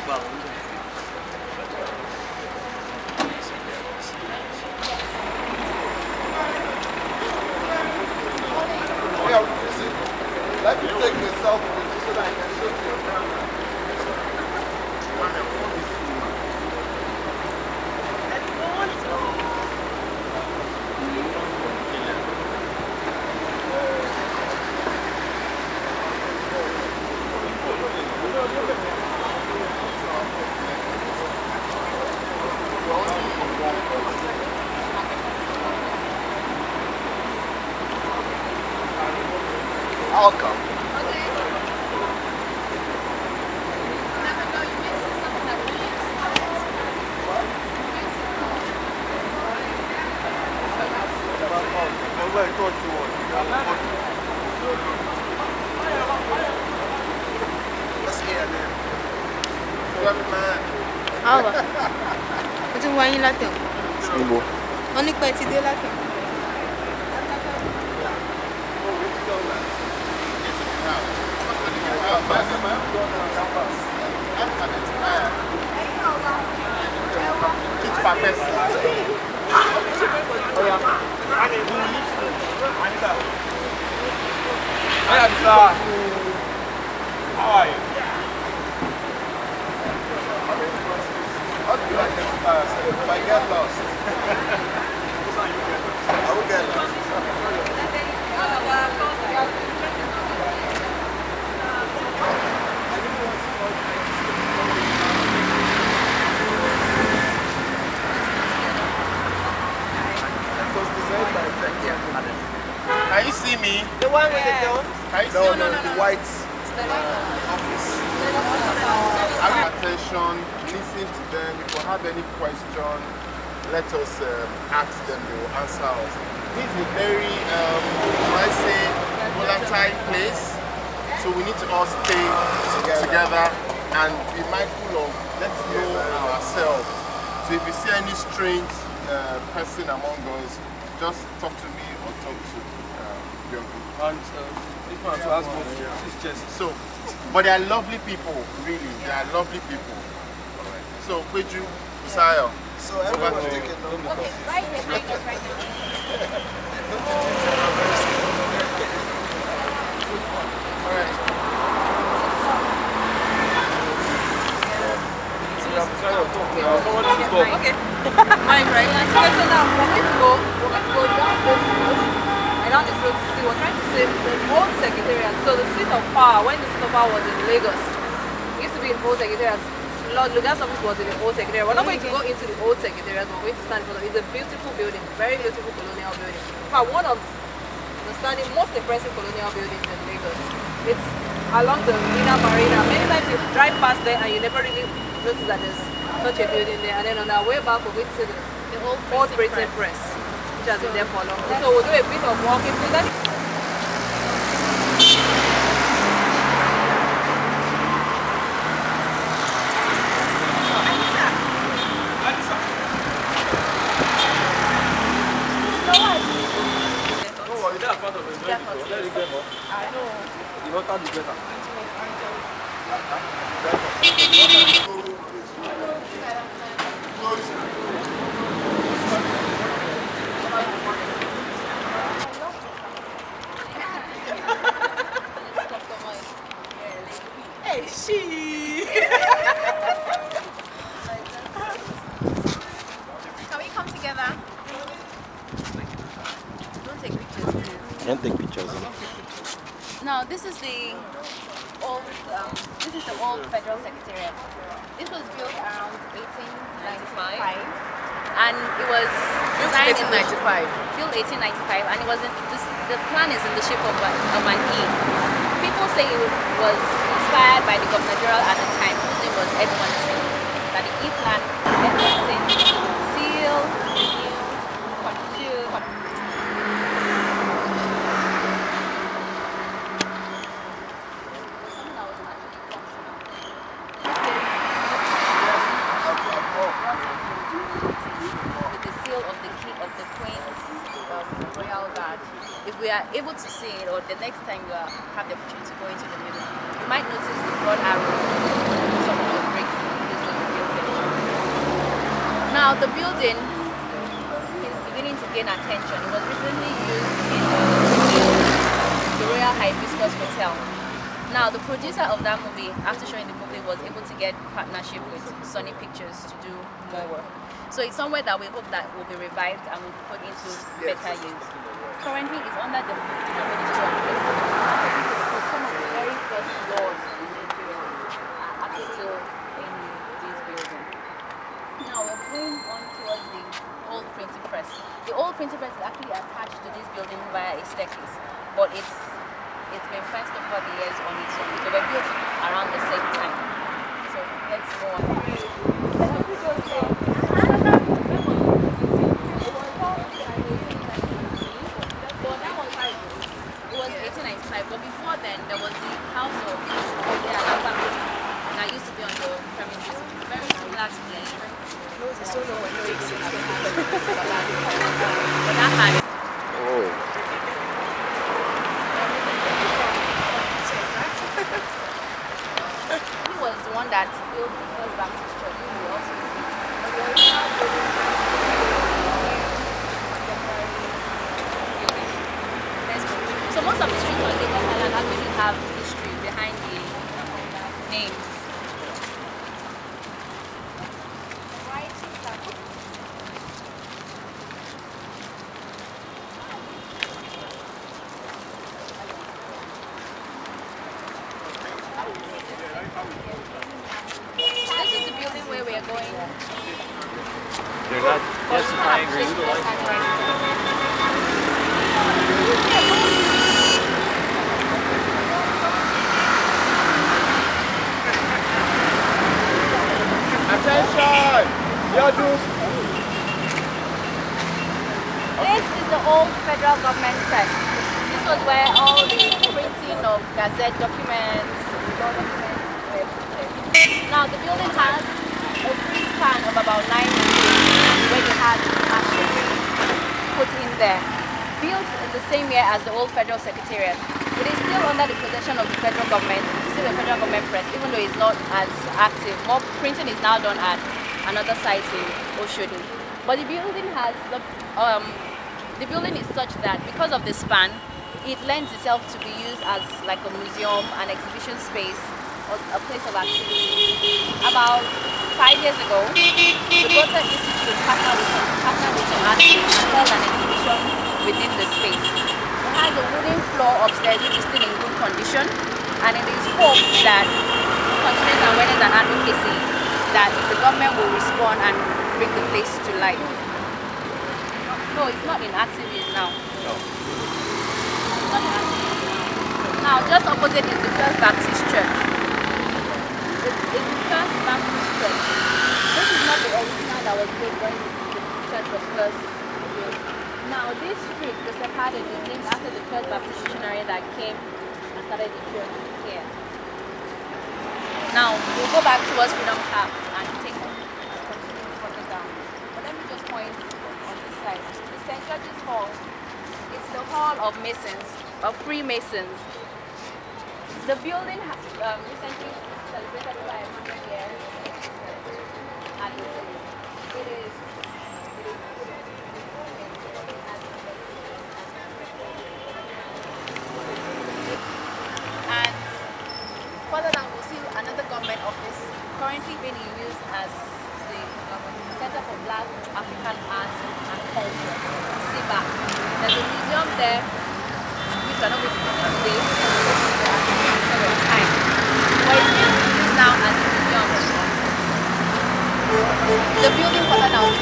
Let me take the selfie with you so that I can show you your camera. I'll come. Mo ti ń wá yín látẹ̀. Níbo? Wọ́n ní pé ti dé látẹ̀. How are you? If I get lost, I will get lost. Can you see me? The one with the dome? Can you see me? No, the white office. Attention, listen to them. If you have any question, let us ask them, they will answer us. This is a very, I say, volatile place, so we need to all stay together and be mindful of, let's know ourselves. So if you see any strange person among us, just talk to me or talk to Biogu. And this one to ask us, it's just so, but they are lovely people, really. They are lovely people. So, Kweju, Usayo. So, everyone's taking note. Okay, right behind us right now. Alright. Okay. Mine, right? Okay, so now we're going to go down this road. And down this road to see, we're trying to save the old secretariat. So the seat of power, when the seat of power was in Lagos, it used to be in old secretariat. Lord Lugas office was in the old secretariat. We're not going to go into the old secretariat, we're going to stand in front of it. It's a beautiful building, very beautiful colonial building. In fact, one of the most impressive colonial buildings in Lagos. It's along the Mina Marina. Many times you drive past there and you never really notice that there's such a building there. And then on our way back, we're going to see the old Britain Press, which has been there for a long time. So we'll do a bit of walking. I know. the water the better. Hey, she. Can we come together? Don't take pictures, please. Don't take pictures. No, this is the old Federal Secretariat. This was built around 1895, and it was designed in 1895. Built 1895, and it was the plan is in the shape of an E. People say it was inspired by the Governor General at the time, whose name was Edmonton. That the E plan, Edmonton, seal, renew, continue. If we are able to see it, or the next time you have the opportunity to go into the building, you might notice the broad arrow on some of the bricks. Now the building is beginning to gain attention. It was recently used in the Royal Hibiscus Hotel. Now the producer of that movie, after showing the movie, was able to get partnership with Sony Pictures to do more work. So it's somewhere that we hope that will be revived and will be put into better use. Currently it's under the administration. Some of the very first floors in this building are actually still in this building. Now we're going on towards the old printing press. The old printing press is actually attached to this building via a staircase, but it's been fenced over the years on its own. So we're built around the same time. So let's go on. It was 1895, but before then there was the house of the LAF that used to be on the premises, very similar to the but that had he was the one that built the first Baptist church. You will also see. But the original building so most of the streets on Lagos Island actually have history behind the names. This is the building where we are going. They're not justifying or Attention! This is the old federal government press. This was where all the printing of gazette documents, law documents were printed. Now the building has a free span of about 9 meters where you had machinery put in there. Built in the same year as the old federal secretariat. It is still under the possession of the federal government. It's still a federal government press, even though it's not as active. More printing is now done at another site in Oshodi. But the building has the building is such that because of the span, it lends itself to be used as like a museum, an exhibition space, or a place of activity. About 5 years ago, the Water Institute partnered with some artists and held an exhibition within the space. It has a wooden floor upstairs which is still in good condition, and it is hoped that continuous awareness and advocacy that the government will respond and bring the place to life. No, it's not in active use now. No. It's not in active use now. Now, just opposite is the First Baptist Church. It's the First Baptist Church. This is not the original that was built when the church was first built. Now, this street, the Sephardic, is named after the First Baptist missionary that came and started the church here. Now, we'll go back towards Freedom Park and take continue further down. But let me just point on this side. The St. George's Hall is the hall of Masons, of Freemasons. The building recently celebrated 500 years, and it is and further down we'll see another government office currently being used as the Center for Black African Arts and Culture, SIBA. There's a museum there which we're not going to go to today several times, but it's being used now as a museum. The building further down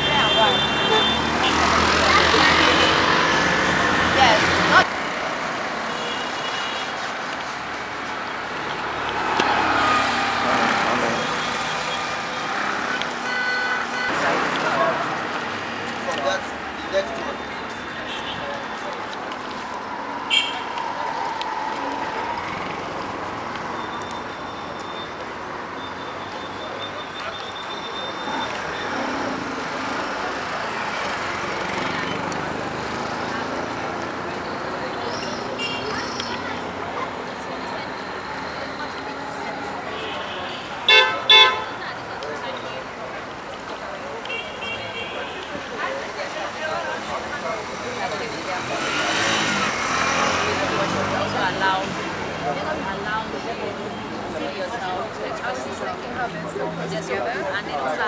Lagos allows you to see yourself to express yourself together, and then also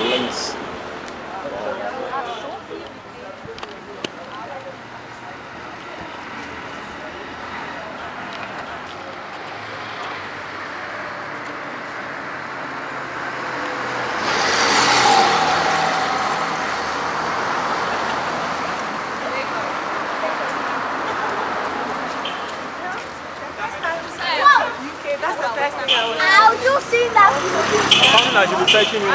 Links. How you see that? Something I should be fetching you.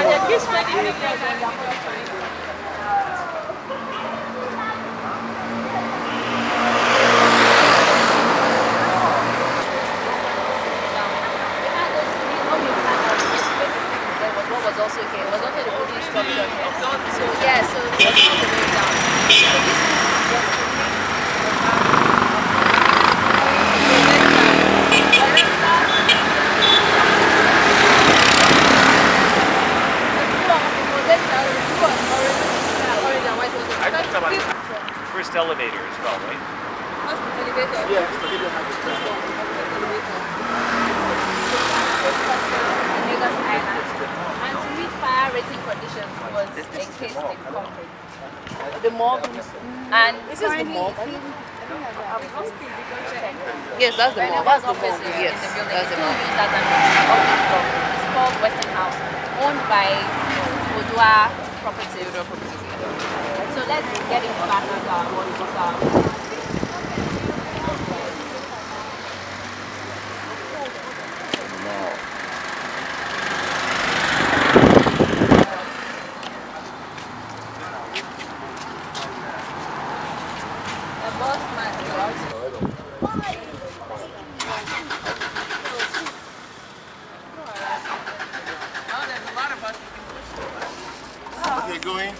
what was also here. It was also the building structure here. So yeah, so it was all the way down. So this First elevator as well, right? Yes. Lagos Island, and to meet fire rating conditions was encased in concrete. The mob. And This is the mob. Yes, Yes, that's the mob. That's the mob. Yes, in the building. that's the Still mob. use that and it's called Western House, owned by Odua Properties. So let's get into back to our the boss man. Okay, going.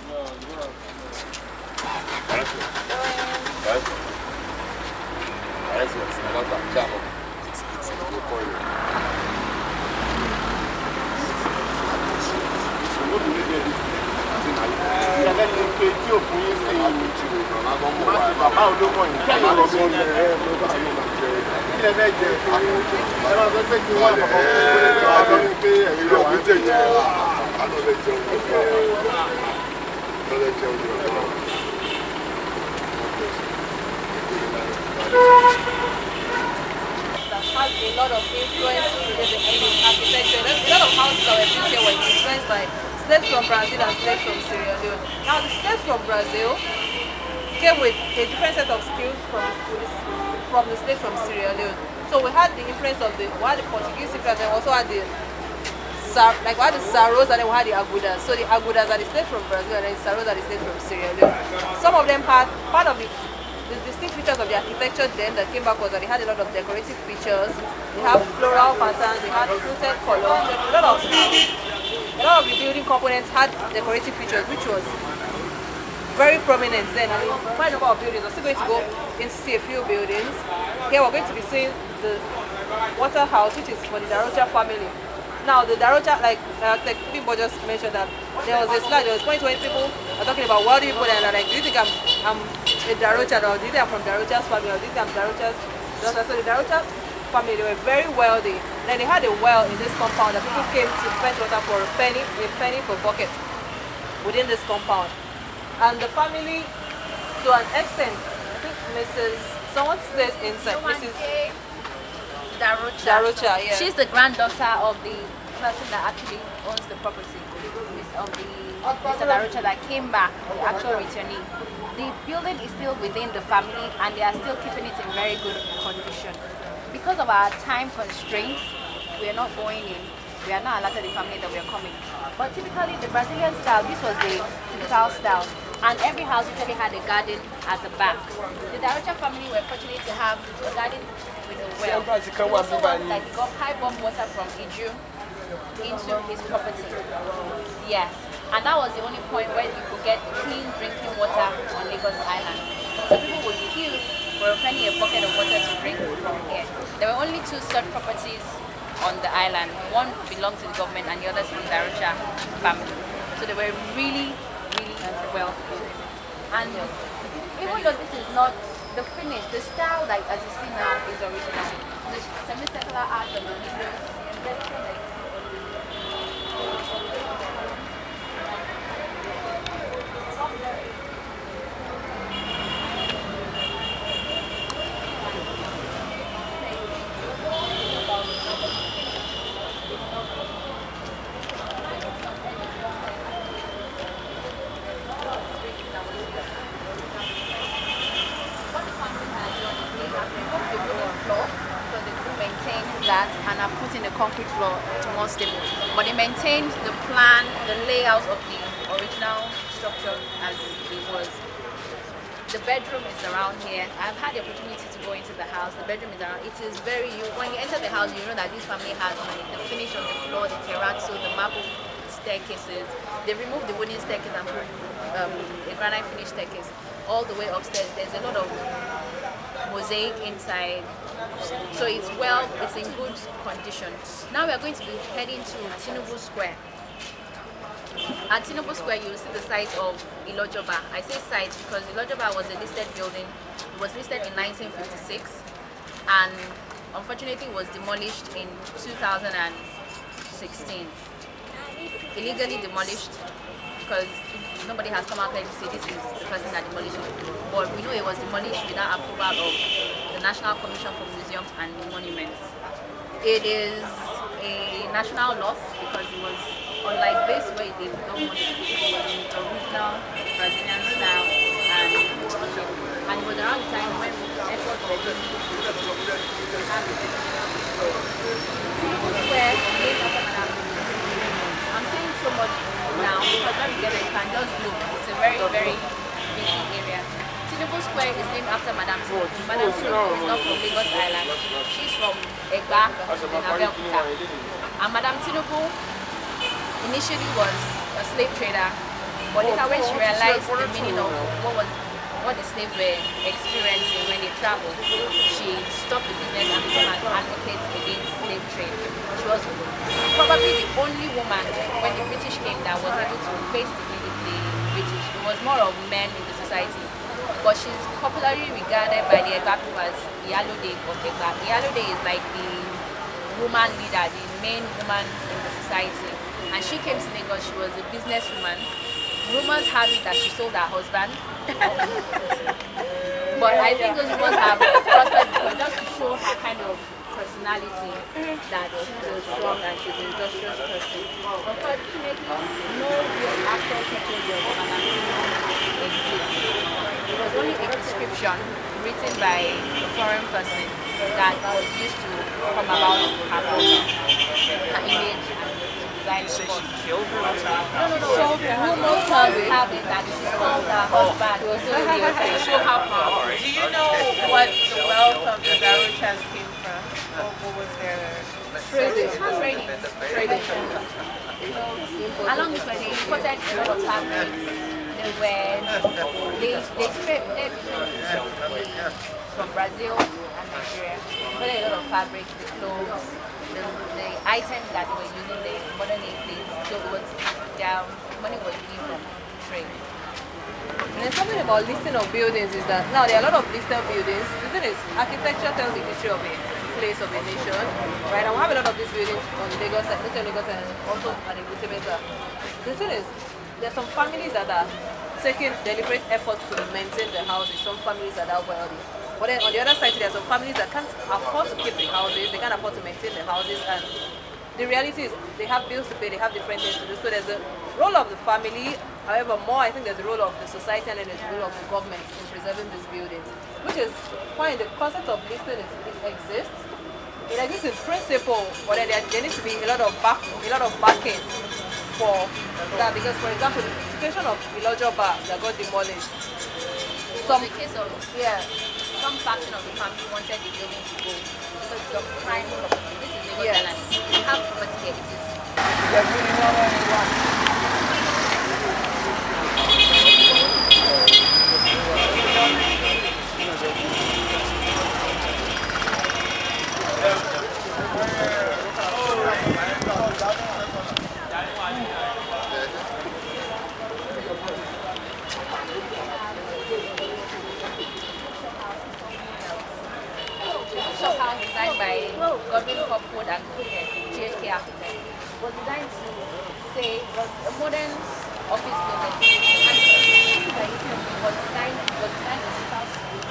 Has a lot of influence in architecture. There's a lot of houses that were built here were influenced by slaves from Brazil and slaves from Sierra Leone. Now the slaves from Brazil came with a different set of skills from the slaves from Sierra Leone. So we had the influence of the Portuguese influence, and we also had the Saros, and then we had the Agudas. So the Agudas are the slaves from Brazil, and then the Saros are the slaves from Sierra Leone. Some of them had part of the distinct features of the architecture then that came back was that they had a lot of decorative features. They have floral patterns, they had fluted colors. A lot of the building components had decorative features, which was very prominent then. I mean, quite a number of buildings. We're still going to go in to see a few buildings. Here we're going to be seeing the water house, which is for the Darocha family. Now the Darocha, like people just mentioned that there was a slide, there was point when people are talking about what do you put and like, do you think I'm a Darocha, or do you think I'm from Darocha's family, or do you think I'm Darocha's daughter? So the Darocha family, they were very wealthy. Then they had a well in this compound that people came to fetch water for a penny per bucket within this compound. And the family, to an extent, I think someone stays inside, Mrs. Darocha, yeah. She's the granddaughter of the person that actually owns the property, of the Mr. Darocha that came back, the actual returnee. The building is still within the family and they are still keeping it in very good condition. Because of our time constraints, we are not going in. we are not allowed to the family that we are coming. But typically the Brazilian style, this was the typical style. And every house usually had a garden at the back. The Darocha family were fortunate to have a garden with a well. There was someone that got high bomb water from Iju into his property. Yes. And that was the only point where you could get clean drinking water on Lagos Island. So people would queue for a penny a bucket of water to drink from here. There were only 2 such properties on the island. One belonged to the government and the other to the Darocha family. So they were really well. And even though this is not the finish, the style that as you see now is original. The semicircular art of the windows, the embellishment that you that and have put in the concrete floor to more stable. But they maintained the plan, the layout of the original structure as it was. The bedroom is around here. I've had the opportunity to go into the house. The bedroom is around. It is very, when you enter the house, you know that this family has the finish on the floor, the terrazzo, the marble staircases. They removed the wooden staircase and put a granite finish staircase all the way upstairs. There's a lot of mosaic inside. So it's in good condition. Now we are going to be heading to Tinubu Square. At Tinubu Square, you will see the site of Ilojoba. I say site because Ilojoba was a listed building. It was listed in 1956 and unfortunately was demolished in 2016. Illegally demolished because nobody has come out there to say this is the person that demolished it. But we know it was demolished without approval of the National Commission for Museums and Monuments. It is a national loss because it was unlike this where they don't want it. It was in the original Brazilian style and it was around the time when efforts were just where I'm saying so much now because when we get there you can just look. It's a very busy area. Tinubu Square is named after Madam Tinubu. Madam Tinubu is not from Lagos Island. She's from Egba in Abeokuta. And Madam Tinubu initially was a slave trader, but later when she realized the meaning of what the slaves were experiencing when they traveled, she stopped the business and became an advocate against slave trade. She was probably the only woman when the British came that was able to face the British. It was more of men in the society. But she's popularly regarded by the Egba people as the Yalode of Egba. The Yalode is like the woman leader, the main woman in the society. And she came to Lagos, she was a businesswoman. Rumors have it that she sold her husband. But I think those rumors have prospered because just to show her kind of personality that she was strong and she's an industrious person. Unfortunately, no real actual pictures of Madam exists. It was only a description written by a foreign person that was used to come about her body, her image, and So she killed her husband? No. Rumors have it that she sold her husband to show how powerful. Do you know what the wealth of the Darochas came from? Or what was their Trading. Along with they imported a lot of fabrics. They traded from Brazil and Nigeria. But a lot of fabrics, the clothes, the items that they were using, the modern day things. So it was their money was being from trade. And then something about listing of buildings is that now there are a lot of listed buildings. The thing is, architecture tells the history of a place, of a nation, right? And we have a lot of these buildings on Lagos, not only Lagos and also on Ibutemeta. The thing is, there are some families that are taking deliberate efforts to maintain the houses. Some families are that wealthy. But then on the other side, there are some families that can't afford to keep the houses, they can't afford to maintain the houses, and the reality is they have bills to pay, they have different things to do. So there's a role of the family, however more I think there's a role of the society and then there's a role of the government in preserving these buildings, which is fine. The concept of listing exists, It exists in principle, but then there needs to be a lot of backing for that. Because, for example, the situation of Ilojo Bar that got demolished. In the case of some faction of the family wanted the building to go because it's of prime property. This is Lagos Island. We have property here. It is. Shop house designed by Godwin Hopwood and GHK Architect was designed to say was a modern office building and was designed to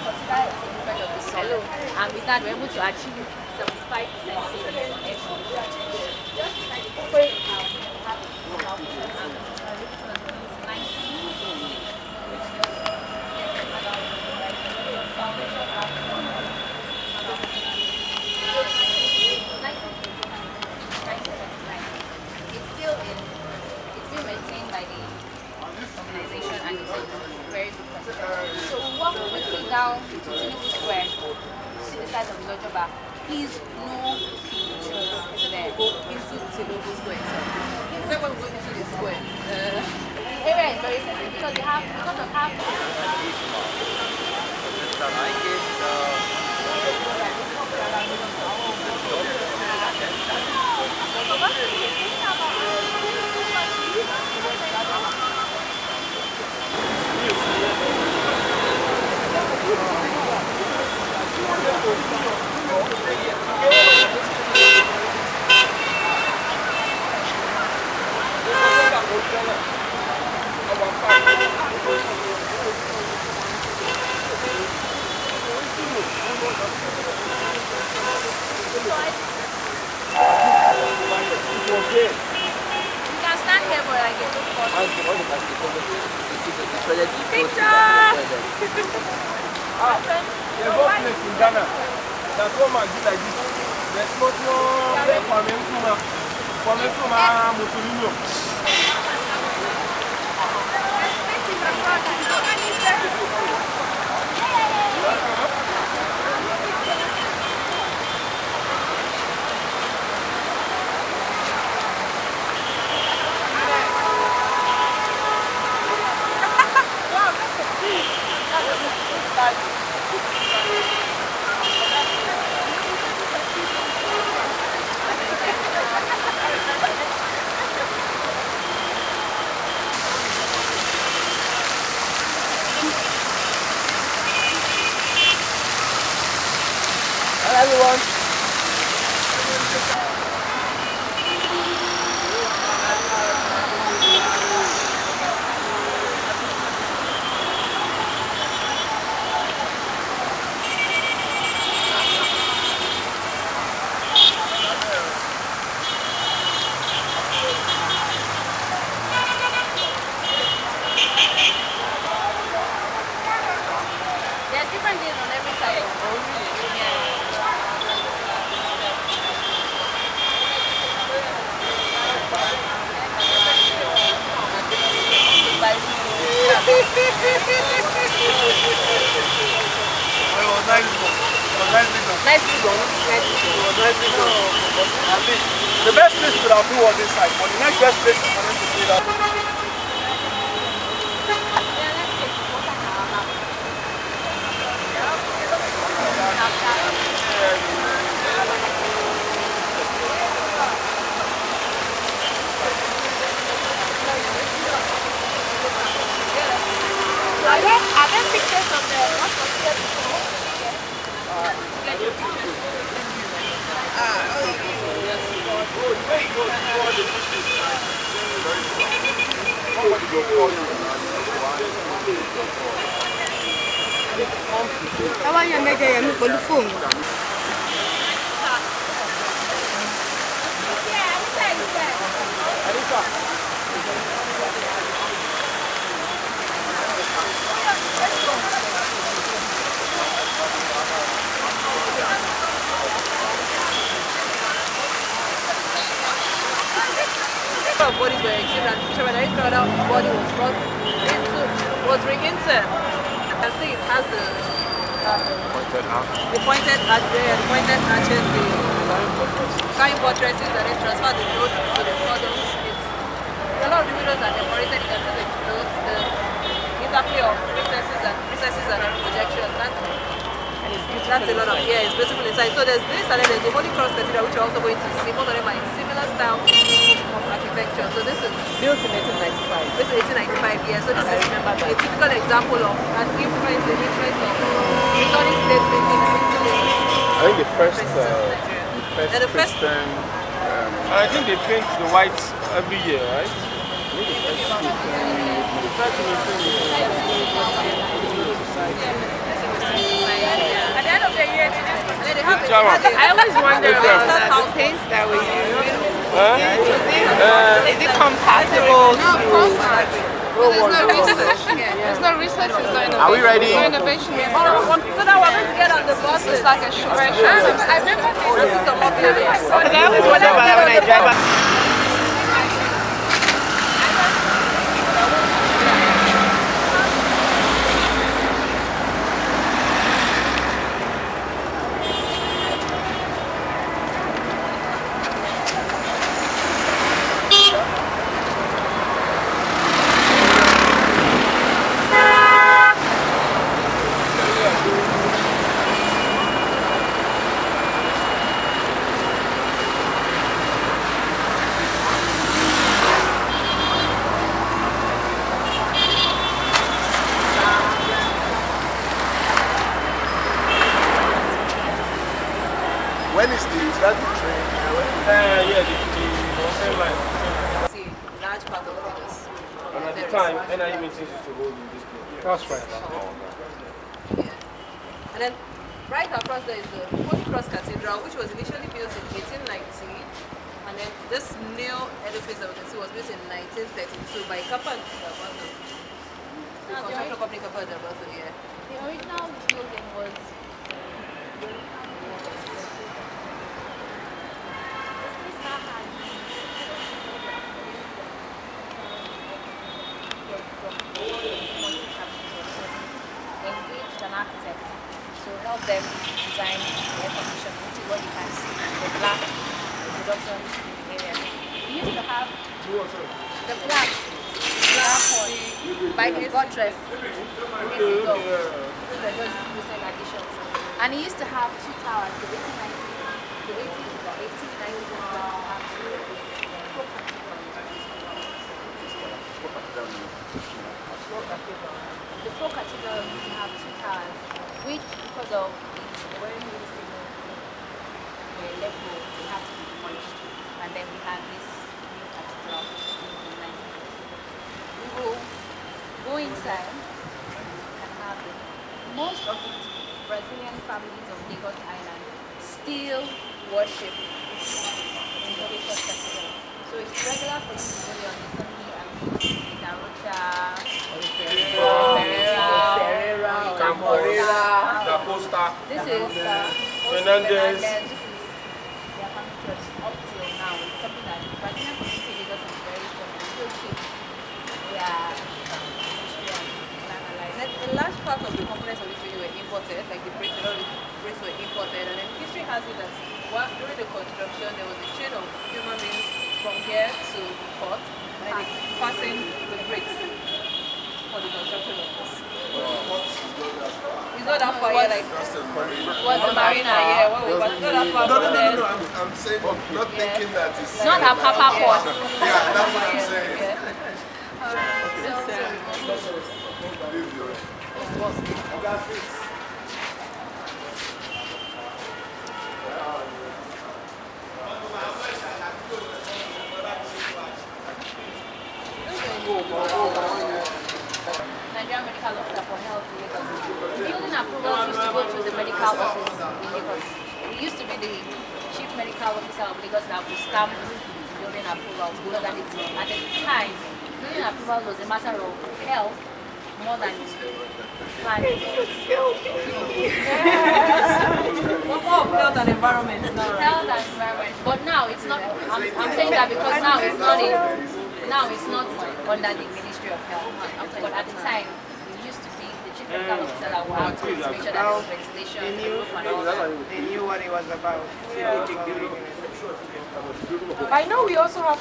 consider a movement of the sun. And with that we're able to achieve 75%. It's still maintained by the organization and it's a very good construction. So we'll walk quickly down to Tinubu Square, see the size of the Ilojo Bar. Please no pictures there. Go into Tinubu Square. Instead when we go into the square. The area is very sensitive because they have you can stand here for like a good photo. There's no place in Ghana that woman do like this. There's no Mussolini. Everyone. There's different days on every side. The best place would have been was this side, but the next best place is for them to play that. Are there pictures of the what was here before? Àwọn yẹn mẹ́jọ yẹn mi pẹ̀lú fóònù. picture where the internal body was brought into, was re-entered. You can see it has the pointed arches, the fine buttresses, and then transfer the load to the columns. A lot of the windows are decorated. You can see the notes, the interplay of recesses and projections. That's a lot of, yeah, it's beautiful inside. So there's this, and then there's the Holy Cross Cathedral, which you're also going to see. Both of them are in similar style of architecture. So this is Built in 1895. this is 1895, yeah. So this is a typical example of an influence, the influence of Islamic state thinking I think the first Christian. I think they paint the whites every year, right? At the end of the year, they just and then they have I always wonder about that the paints that we use. Huh? Is it compatible to... there's no research. There's no research going on. Are we ready? No innovation. So now we're going to get on the bus. It's like a sugar. I remember This is a more period. I always wonder about that when I drive. When is that the train? Yeah, the same line. See, large part of Lagos. And at the time, NIE meetings used to hold in this place. That's right. And then right across there is the Holy Cross Cathedral, which was initially built in 1890. And then this new edifice that we can see was built in 1932 by Kappa Dabato. The construction company Kappa Dabato, yeah. The original building was engaged an architect to help them design the air conditioning, which is what you can see the black production area. We used to have the black one by the buttress. These were just recent additions. And he used to have two towers, the 1890 the four cathedrals have two towers, which because of its very new signal were let go, they had to be demolished. And then we had this new cathedral in 1990. We will go inside and have it. Most of the Brazilian families of Lagos Island still worship in Holy Cross Cathedral. So it's regular for you to go on the Sunday and meet Darocha, Ferreira, Da Costa. This is Fernandez. This is their family church up till now. It's something that the Brazilian community in Lagos is very strong and still keep their history and life. A large part of the components of this video were imported, like the bricks, a lot of the bricks were imported, and then history has it that during the construction there was a chain of human beings from here to port, and then passing the bricks for the construction of this. It's not that far, yeah, like what's the marina, yeah, what was not that far from there. No, I'm saying, not thinking that it's not a Papa Port. Yeah, that's what I'm saying. Nigerian Medical Officer for Health in Lagos. Building approvals used to go to the medical office in Lagos. It used to be the chief medical officer of Lagos that would stamp building approvals because at the time, building approvals was a matter of health more than planning. More of health and environment now, right? Health and environment. But now it's not, I'm saying that because now it's not a now it's not under the Ministry of Health. But at the time, we used to see the chief medical officer that would have to make sure that there was ventilation, the roof and all that. They knew what it was about. I know we also have.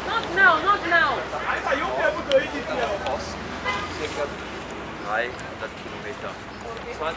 Not now, not now. Are you able to eat it here? Circa 300 Kilometer. 20